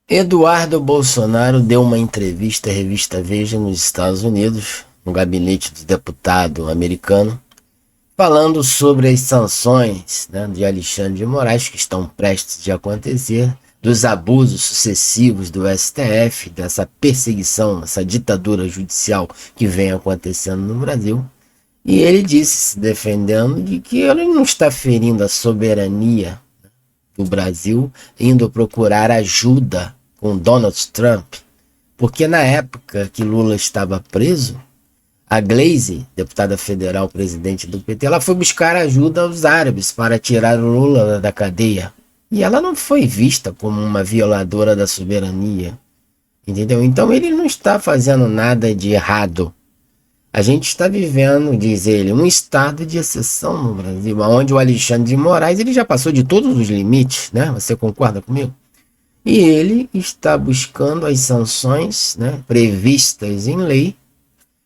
Eduardo Bolsonaro deu uma entrevista à revista Veja nos Estados Unidos, no gabinete do deputado americano, falando sobre as sanções, de Alexandre de Moraes que estão prestes a acontecer, dos abusos sucessivos do STF, dessa perseguição, essa ditadura judicial que vem acontecendo no Brasil. E ele disse, se defendendo, de que ele não está ferindo a soberania do Brasil, indo procurar ajuda com Donald Trump, porque na época que Lula estava preso, a Gleisi, deputada federal, presidente do PT, ela foi buscar ajuda aos árabes para tirar o Lula da cadeia. E ela não foi vista como uma violadora da soberania, entendeu? Então ele não está fazendo nada de errado. A gente está vivendo, diz ele, um estado de exceção no Brasil, onde o Alexandre de Moraes ele já passou de todos os limites, né? Você concorda comigo? E ele está buscando as sanções, previstas em lei,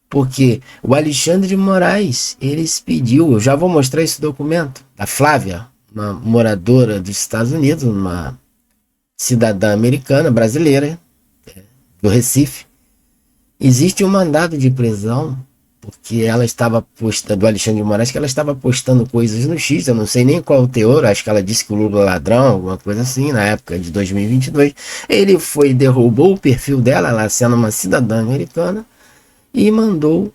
porque o Alexandre de Moraes, eles pediu, eu já vou mostrar esse documento, a Flávia, uma moradora dos Estados Unidos, uma cidadã americana, brasileira, do Recife, existe um mandado de prisão, porque ela estava postando, do Alexandre de Moraes, que ela estava postando coisas no X, eu não sei nem qual o teor, acho que ela disse que o Lula é ladrão, alguma coisa assim, na época de 2022. Ele derrubou o perfil dela, ela sendo uma cidadã americana, e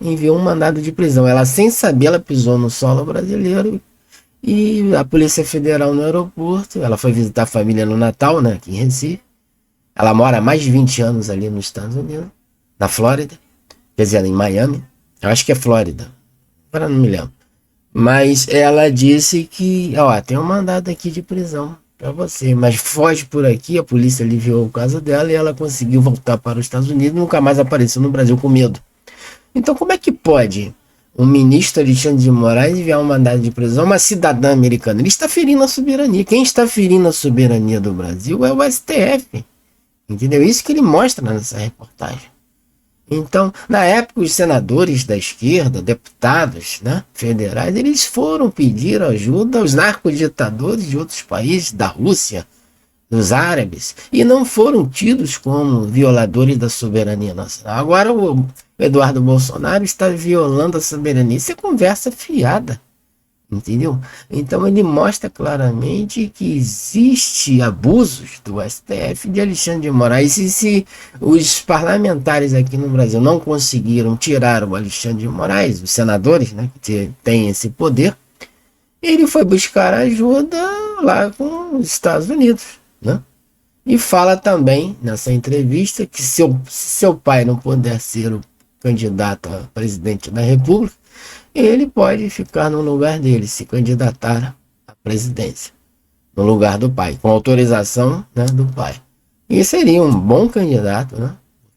enviou um mandado de prisão. Ela, sem saber, ela pisou no solo brasileiro, e a Polícia Federal no aeroporto, ela foi visitar a família no Natal, aqui em Recife. Ela mora há mais de 20 anos ali nos Estados Unidos, na Flórida, quer dizer, em Miami. Eu acho que é Flórida, agora não me lembro. Mas ela disse que, tem um mandado aqui de prisão para você, mas foge por aqui. A polícia aliviou o caso dela e ela conseguiu voltar para os Estados Unidos e nunca mais apareceu no Brasil com medo. Então como é que pode o ministro Alexandre de Moraes enviar um mandado de prisão a uma cidadã americana? Ele está ferindo a soberania. Quem está ferindo a soberania do Brasil é o STF. Entendeu? Isso que ele mostra nessa reportagem. Então, na época, os senadores da esquerda, deputados federais, eles foram pedir ajuda aos narcoditadores de outros países, da Rússia, dos árabes, e não foram tidos como violadores da soberania nacional. Agora o Eduardo Bolsonaro está violando a soberania. Isso é conversa fiada. Entendeu? Então ele mostra claramente que existe abusos do STF de Alexandre de Moraes. E se os parlamentares aqui no Brasil não conseguiram tirar o Alexandre de Moraes, os senadores, que têm esse poder, ele foi buscar ajuda lá com os Estados Unidos, E fala também nessa entrevista que se seu pai não puder ser o candidato a presidente da República, ele pode ficar no lugar dele, se candidatar à presidência, no lugar do pai, com autorização do pai. E seria um bom candidato,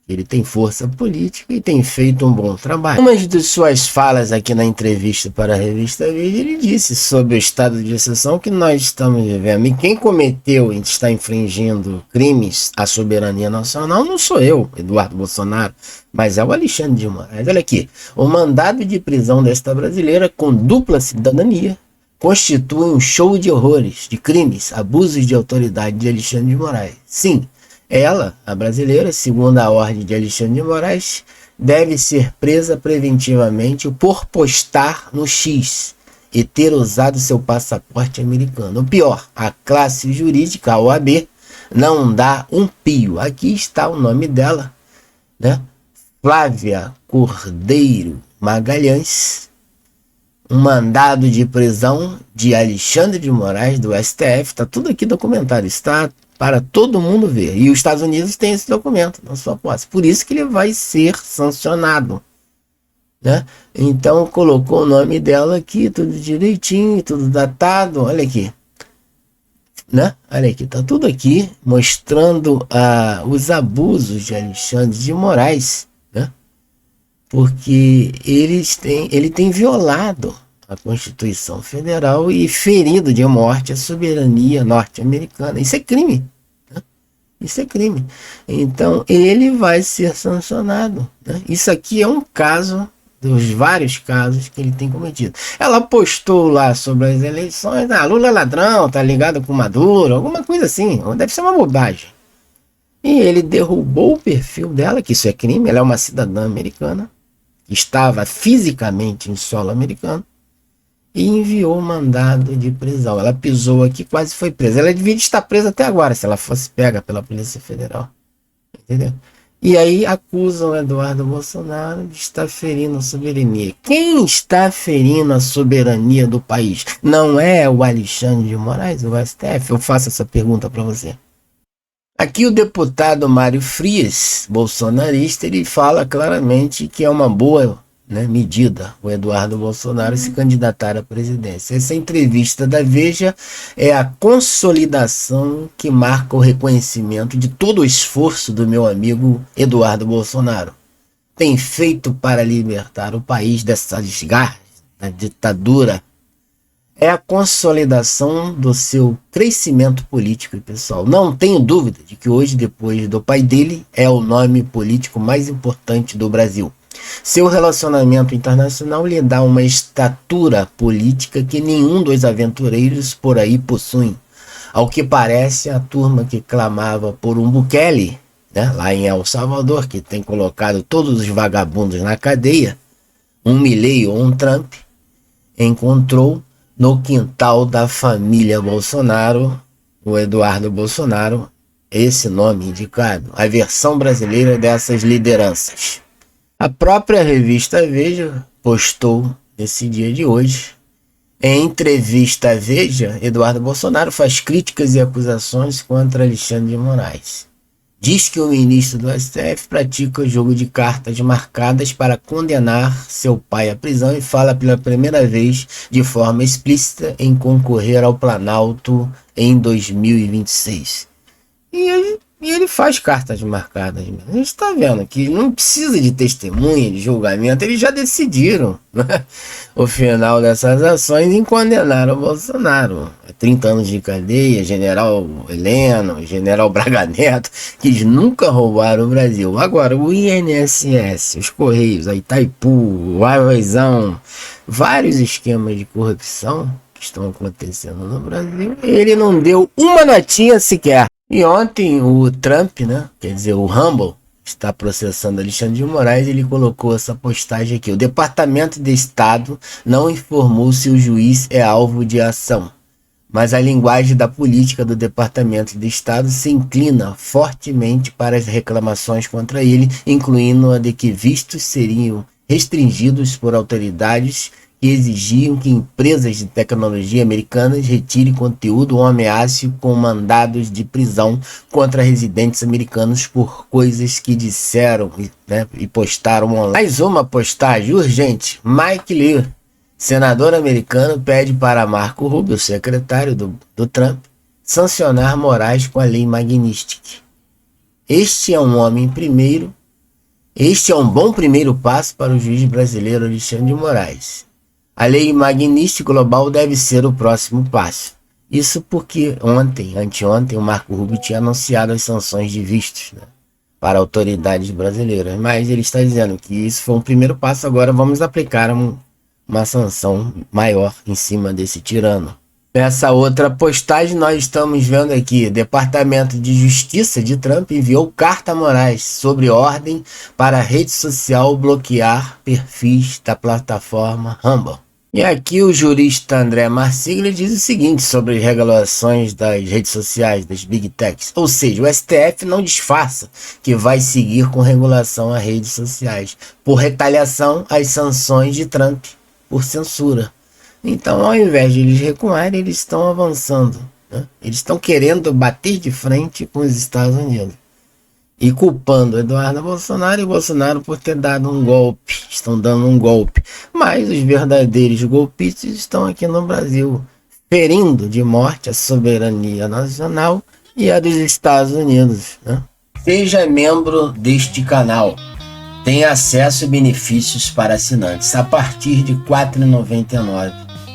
Ele tem força política e tem feito um bom trabalho. Uma de suas falas aqui na entrevista para a revista Veja, ele disse sobre o estado de exceção que nós estamos vivendo. E quem cometeu e está infringindo crimes à soberania nacional não sou eu, Eduardo Bolsonaro, mas é o Alexandre de Moraes. Olha aqui, o mandado de prisão desta brasileira com dupla cidadania constitui um show de horrores, de crimes, abusos de autoridade de Alexandre de Moraes. Sim, ela, a brasileira, segundo a ordem de Alexandre de Moraes, deve ser presa preventivamente por postar no X e ter usado seu passaporte americano. O pior, a classe jurídica, a OAB, não dá um pio. Aqui está o nome dela, Flávia Cordeiro Magalhães. Um mandado de prisão de Alexandre de Moraes, do STF, está tudo aqui documentado, está para todo mundo ver. E os Estados Unidos têm esse documento na sua posse. Por isso que ele vai ser sancionado. Então colocou o nome dela aqui, tudo direitinho, tudo datado. Olha aqui. Olha aqui, tá tudo aqui mostrando os abusos de Alexandre de Moraes. Porque ele tem violado a Constituição Federal e ferido de morte a soberania norte-americana. Isso é crime. Isso é crime. Então, ele vai ser sancionado. Isso aqui é um caso dos vários casos que ele tem cometido. Ela postou lá sobre as eleições, Lula é ladrão, tá ligado com Maduro, alguma coisa assim. Deve ser uma bobagem. E ele derrubou o perfil dela, que isso é crime, ela é uma cidadã americana, que estava fisicamente em solo americano, e enviou o mandado de prisão. Ela pisou aqui, quase foi presa. Ela devia estar presa até agora, se ela fosse pega pela Polícia Federal. Entendeu? E aí acusam Eduardo Bolsonaro de estar ferindo a soberania. Quem está ferindo a soberania do país? Não é o Alexandre de Moraes, o STF? Eu faço essa pergunta para você. Aqui o deputado Mário Frias, bolsonarista, ele fala claramente que é uma boa, né, medida o Eduardo Bolsonaro se candidatar à presidência. Essa entrevista da Veja é a consolidação que marca o reconhecimento de todo o esforço do meu amigo Eduardo Bolsonaro. Tem feito para libertar o país dessas garras da ditadura. É a consolidação do seu crescimento político e pessoal. Não tenho dúvida de que hoje, depois do pai dele, é o nome político mais importante do Brasil. Seu relacionamento internacional lhe dá uma estatura política que nenhum dos aventureiros por aí possuem. Ao que parece, a turma que clamava por um Bukele, né, lá em El Salvador, que tem colocado todos os vagabundos na cadeia, um Milley ou um Trump, encontrou no quintal da família Bolsonaro, o Eduardo Bolsonaro, esse nome indicado, a versão brasileira dessas lideranças. A própria revista Veja postou nesse dia de hoje, em entrevista à Veja, Eduardo Bolsonaro faz críticas e acusações contra Alexandre de Moraes. Diz que o ministro do STF pratica jogo de cartas marcadas para condenar seu pai à prisão e fala pela primeira vez de forma explícita em concorrer ao Planalto em 2026. E ele faz cartas marcadas. A gente está vendo que não precisa de testemunha, de julgamento, eles já decidiram, né, o final dessas ações em condenar o Bolsonaro. 30 anos de cadeia, general Heleno, general Braga Neto, que eles nunca roubaram o Brasil. Agora, o INSS, os Correios, a Itaipu, o Arvazão, vários esquemas de corrupção que estão acontecendo no Brasil, ele não deu uma notinha sequer. E ontem o Trump, né, quer dizer, o Rumble, está processando Alexandre de Moraes, ele colocou essa postagem aqui. O Departamento de Estado não informou se o juiz é alvo de ação, mas a linguagem da política do Departamento de Estado se inclina fortemente para as reclamações contra ele, incluindo a de que vistos seriam restringidos por autoridades que exigiam que empresas de tecnologia americanas retirem conteúdo ou ameace com mandados de prisão contra residentes americanos por coisas que disseram, né, e postaram online. Mais uma postagem urgente. Mike Lee, senador americano, pede para Marco Rubio, secretário do Trump, sancionar Moraes com a lei Magnitsky. Este é um bom primeiro passo para o juiz brasileiro Alexandre de Moraes. A lei Magnitsky Global deve ser o próximo passo. Isso porque anteontem, o Marco Rubio tinha anunciado as sanções de vistos, né, para autoridades brasileiras. Mas ele está dizendo que isso foi um primeiro passo, agora vamos aplicar uma sanção maior em cima desse tirano. Nessa outra postagem nós estamos vendo aqui, Departamento de Justiça de Trump enviou carta a Moraes sobre ordem para a rede social bloquear perfis da plataforma Rumble. E aqui o jurista André Marsiglia diz o seguinte sobre as regulações das redes sociais, das Big Techs. Ou seja, o STF não disfarça que vai seguir com regulação a redes sociais, por retaliação às sanções de Trump por censura. Então, ao invés de eles recuarem, eles estão avançando, né? Eles estão querendo bater de frente com os Estados Unidos. E culpando Eduardo Bolsonaro e Bolsonaro por ter dado um golpe. Estão dando um golpe. Mas os verdadeiros golpistas estão aqui no Brasil, ferindo de morte a soberania nacional e a dos Estados Unidos, né? Seja membro deste canal. Tem acesso a benefícios para assinantes a partir de R$ 4,99.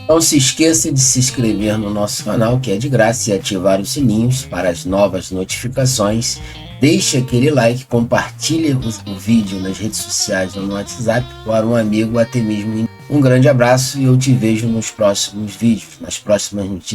Não se esqueça de se inscrever no nosso canal, que é de graça, e ativar os sininhos para as novas notificações. Deixe aquele like, compartilhe o vídeo nas redes sociais ou no WhatsApp para um amigo, até mesmo. Um grande abraço e eu te vejo nos próximos vídeos, nas próximas notícias.